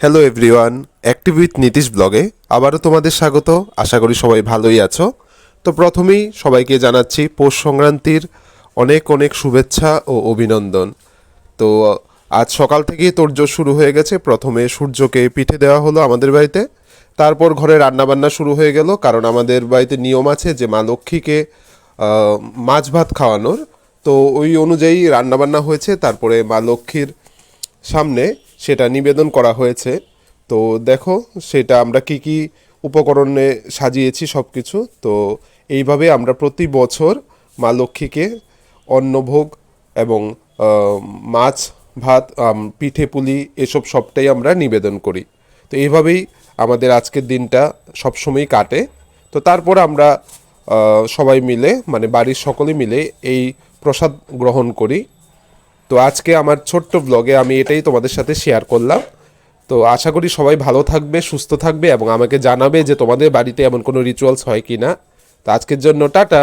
Hello everyone, active with Nitish ব্লগে আবারও তোমাদের স্বাগত। আশা করি সবাই ভালোই আছো। তো প্রথমেই সবাইকে জানাচ্ছি পৌষ সংক্রান্তির অনেক অনেক শুভেচ্ছা ও অভিনন্দন। তো আজ সকাল থেকেই তোড়জোড় শুরু হয়ে গেছে। প্রথমে সূর্যকে পিঠে দেওয়া হলো আমাদের বাড়িতে, তারপর ঘরে রান্নাবান্না শুরু হয়ে গেল, কারণ আমাদের বাড়িতে নিয়ম আছে যে মা লক্ষ্মীকে মাছ ভাত খাওয়ানোর। তো ওই অনুযায়ী রান্নাবান্না হয়েছে, তারপরে মা লক্ষ্মীর সামনে সেটা নিবেদন করা হয়েছে। তো দেখো সেটা আমরা কি কি উপকরণে সাজিয়েছি সব কিছু। তো এইভাবে আমরা প্রতি বছর মা লক্ষ্মীকে অন্নভোগ এবং মাছ ভাত পিঠে পুলি এসব সবটাই আমরা নিবেদন করি। তো এইভাবেই আমাদের আজকের দিনটা সবসময়ই কাটে। তো তারপর আমরা সবাই মিলে মানে বাড়ির সকলে মিলে এই প্রসাদ গ্রহণ করি। তো আজকে আমার ছোট্ট ব্লগে আমি এটাই তোমাদের সাথে শেয়ার করলাম। তো আশা করি সবাই ভালো থাকবে, সুস্থ থাকবে এবং আমাকে জানাবে যে তোমাদের বাড়িতে এমন কোনো রিচুয়ালস হয় কি না। তো আজকের জন্য টাটা।